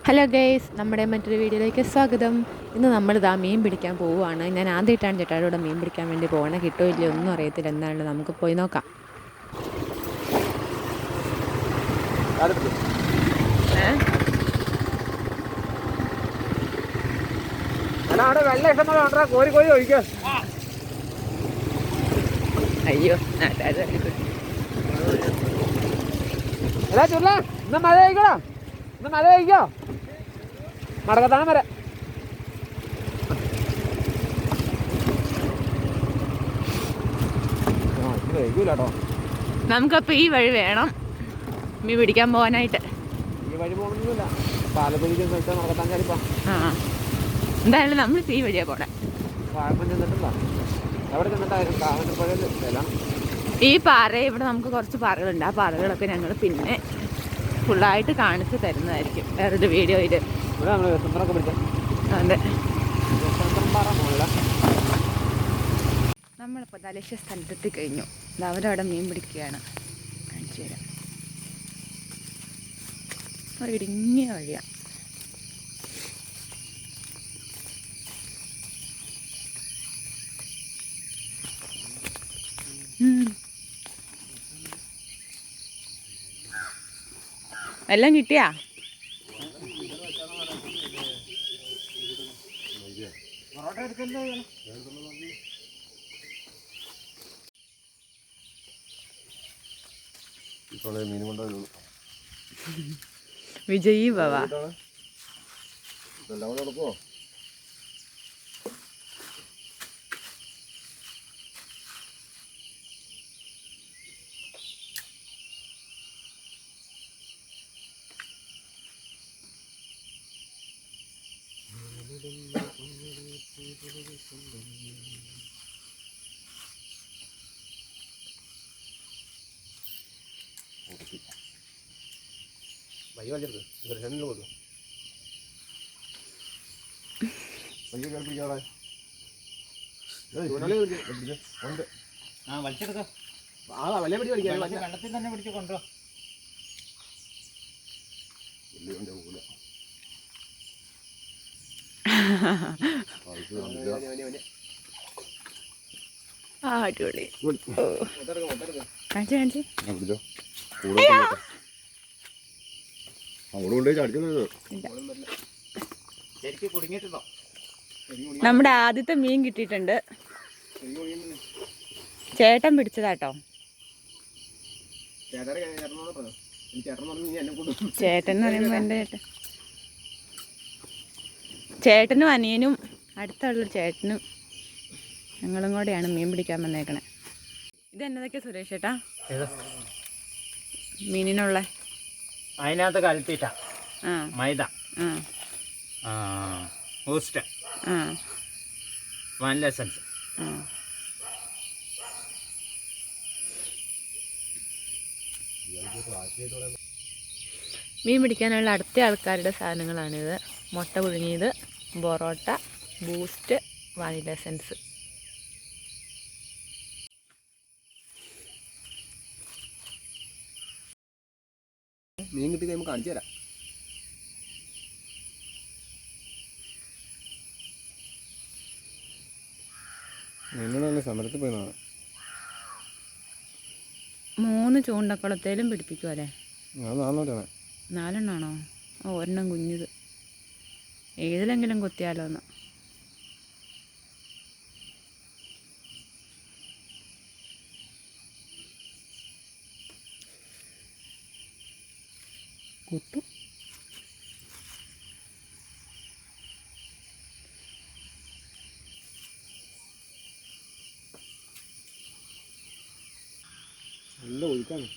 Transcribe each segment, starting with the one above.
Hello guys, നമ്മുടെ മറ്റൊരു വീഡിയോയിലേക്ക് സ്വാഗതം. ഇന്ന് നമ്മളിതാ മീൻ പിടിക്കാൻ പോവുകയാണ്. ഞാൻ ആദ്യമായിട്ടാണ് ചേട്ടായുടെ കൂടെ മീൻ പിടിക്കാൻ വേണ്ടി പോകണേ. കിട്ടുമോ ഇല്ലയോ ഒന്നും അറിയത്തില്ല. എന്തായാലും നമുക്ക് പോയി നോക്കാം. അയ്യോ മഴ കഴിക്കണോ? മഴ കഴിക്കോ? മടക്കത്താണ് വരെ കഴിക്കൂലോ. നമുക്കപ്പോൾ ഈ വഴി വേണം മീൻ പിടിക്കാൻ പോകാനായിട്ട്. ഈ വഴി പോകണമെന്നില്ല, പാലപ്പൊലിക്ക് മടക്കത്താൻ കയറിപ്പോ. എന്തായാലും നമ്മൾ ഈ വഴിയാണ് പോണേ. വാഴപ്പൻ ചെന്നിട്ടുണ്ടോ? എവിടെ ചെന്നിട്ടായിരുന്നു? കാവനപ്പുഴയിലാണ് ഈ പാറ. ഇവിടെ നമുക്ക് കുറച്ച് പാറകളുണ്ട്. ആ പാറകളൊക്കെ ഞങ്ങൾ പിന്നെ ഫുള്ളായിട്ട് കാണിച്ചു തരുന്നതായിരിക്കും വേറൊരു വീഡിയോയിൽ. ഇവിടെ നമ്മൾ വെസന്തറൊക്കെ പിടിച്ചത്. അതെ, പാറ നമ്മളിപ്പോൾ ലക്ഷ്യ സ്ഥലത്തെത്തി കഴിഞ്ഞു. അവരവിടെ മീൻ പിടിക്കുകയാണ്. കാണിച്ചു തരാം. ഒരു ഇടുങ്ങിയ വഴിയാണ്. എല്ലാം കിട്ടിയാ? വിജയ് ഭവ വെള്ളത്തിൽ തന്നെ പിടിച്ച് കൊണ്ടോ. അടിപൊളി. നമ്മുടെ ആദ്യത്തെ മീൻ കിട്ടിയിട്ടുണ്ട്. ചേട്ടൻ പിടിച്ചതാട്ടോ. ചേട്ടൻ എന്ന് പറയുമ്പോൾ എൻ്റെ ചേട്ടനും അനിയനും അടുത്തുള്ള ചേട്ടനും ഞങ്ങളും കൂടെയാണ് മീൻ പിടിക്കാൻ വന്നേക്കണേ. ഇതെന്നതൊക്കെ സുരേഷ് ചേട്ടാ മീനിനുള്ള? അതിനകത്ത് കലത്തിട്ട മൈദ, ബൂസ്റ്റ്, വാനില എസൻസ്. മീൻ പിടിക്കാനുള്ള അടുത്ത ആൾക്കാരുടെ സാധനങ്ങളാണിത്. മുട്ട പുഴുങ്ങിയത്, പൊറോട്ട, ബൂസ്റ്റ്, വാനില എസൻസ്. മീൻ കിട്ടി കഴിയുമ്പോൾ കാണിച്ചു തരാം. നിങ്ങളല്ലേ സമരത്തിൽ പോയി 3 ചൂണ്ടക്കുളത്തേലും പിടിപ്പിക്കും അല്ലേ? 4 ആണോ? ഒരെണ്ണം കുഞ്ഞത്. ഏതിലെങ്കിലും കുത്തിയാലോ എന്ന്. കുത്തും. നല്ല ഒഴുക്കാണ്.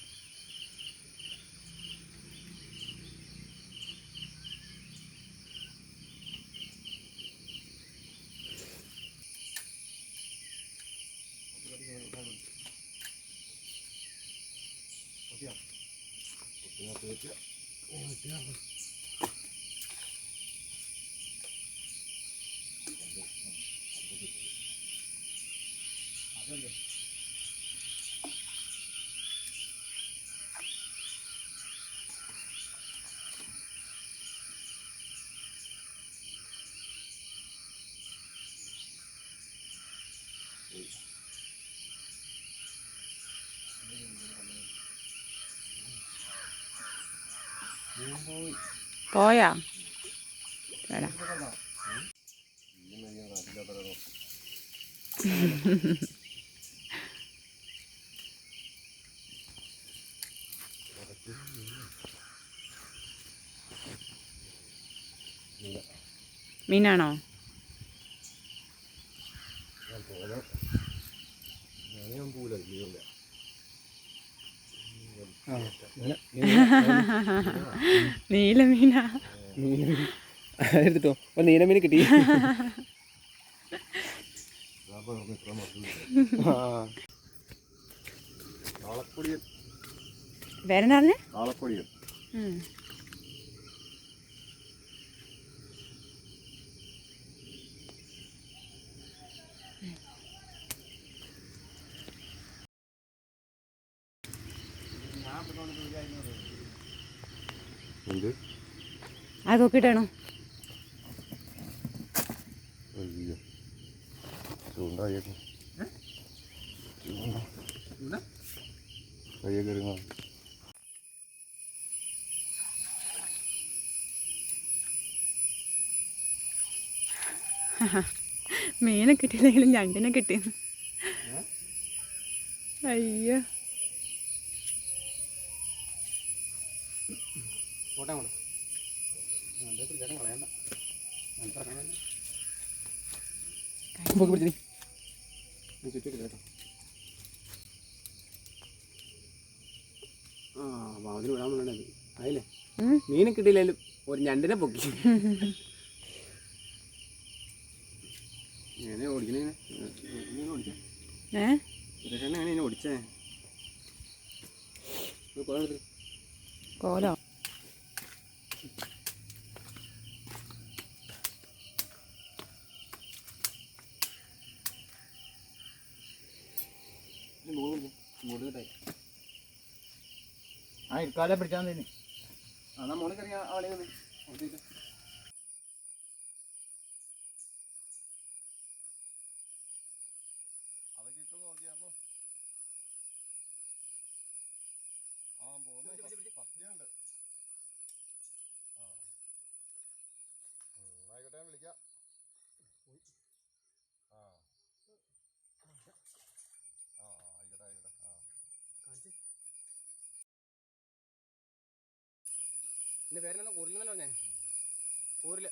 പോയാ എടാ മീനാണോ? നീലമീനാ എടുത്തോ നീലമീൻ കിട്ടി. വേറെന്താ? ആ നോക്കിട്ടാണോ? മീനെ കിട്ടിയില്ലെങ്കിലും ഞണ്ടിനെ കിട്ടിയെന്ന്. അയ്യോ അതിന് വിടാൻ വേണ്ടത് അതില്ലേ മീനെ കിട്ടിയില്ലേലും ഒരു ഞണ്ടിനെ പൊക്കി. ഞാനേ ഓടിക്കണേ ഓടിച്ചേ ഓടിച്ചേ കോലോ ആ ഇക്കാലെ പിടിച്ചാൽ തന്നെ എന്നാ മോളിൽ കറിയ ആളെ അതൊക്കെ ഇട്ടൊന്ന് നോക്കിയായിരുന്നു. ആ പോകുന്നു പത്തിയുണ്ട്. ആ ആയിക്കോട്ടെ വിളിക്കാം. ആ ആ ആയിക്കോട്ടെ ആയിക്കോട്ടെ. ആ കാണിച്ച് എൻ്റെ പേരെന്താ? കൂറിലെന്നല്ലോ ഞാൻ കൂറില്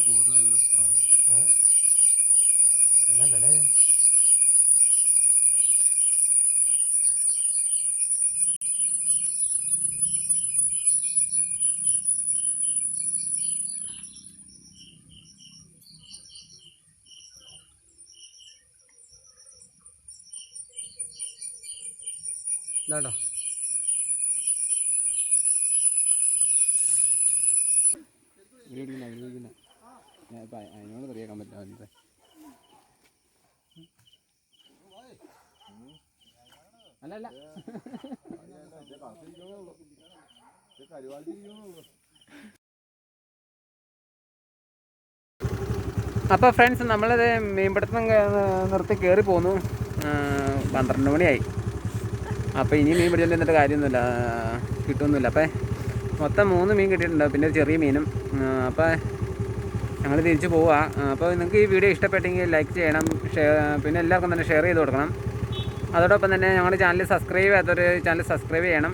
കൂറിലല്ലോ. എന്നാ വില ഇതാണ്ടോ? ഞാൻ ഇപ്പം അതിനോട് അറിയാക്കാൻ പറ്റില്ല. അല്ല അപ്പോൾ ഫ്രണ്ട്സ് നമ്മളത് മീൻപിടുത്തം നിർത്തി കയറി പോന്നു. 12 മണിയായി. അപ്പോൾ ഇനി മീൻ പിടിച്ചോണ്ട് എന്നിട്ട് കാര്യമൊന്നുമില്ല, കിട്ടുമൊന്നുമില്ല. അപ്പോൾ മൊത്തം 3 മീൻ കിട്ടിയിട്ടുണ്ട്, പിന്നെ ഒരു ചെറിയ മീനും. അപ്പോൾ ഞങ്ങൾ തിരിച്ച് പോവുക. അപ്പോൾ നിങ്ങൾക്ക് ഈ വീഡിയോ ഇഷ്ടപ്പെട്ടെങ്കിൽ ലൈക്ക് ചെയ്യണം, പിന്നെ എല്ലാവർക്കും തന്നെ ഷെയർ ചെയ്ത് കൊടുക്കണം. അതോടൊപ്പം തന്നെ ഞങ്ങളുടെ ചാനൽ സബ്സ്ക്രൈബ് ചെയ്യാത്തൊരു ചാനൽ സബ്സ്ക്രൈബ് ചെയ്യണം.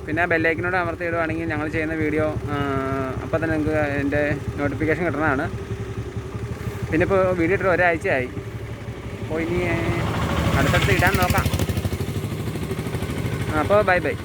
പിന്നെ ബെല്ലൈക്കിനോട് അമർത്തിയിടുവാണെങ്കിൽ ഞങ്ങൾ ചെയ്യുന്ന വീഡിയോ അപ്പോൾ തന്നെ നിങ്ങൾക്ക് എൻ്റെ നോട്ടിഫിക്കേഷൻ കിട്ടുന്നതാണ്. പിന്നെ ഇപ്പോൾ വീഡിയോ ഇട്ട് ഒരാഴ്ചയായി. അപ്പോൾ ഇനി അടുത്തടുത്ത് ഇടാൻ നോക്കാം. അപ്പോൾ ബൈ ബൈ.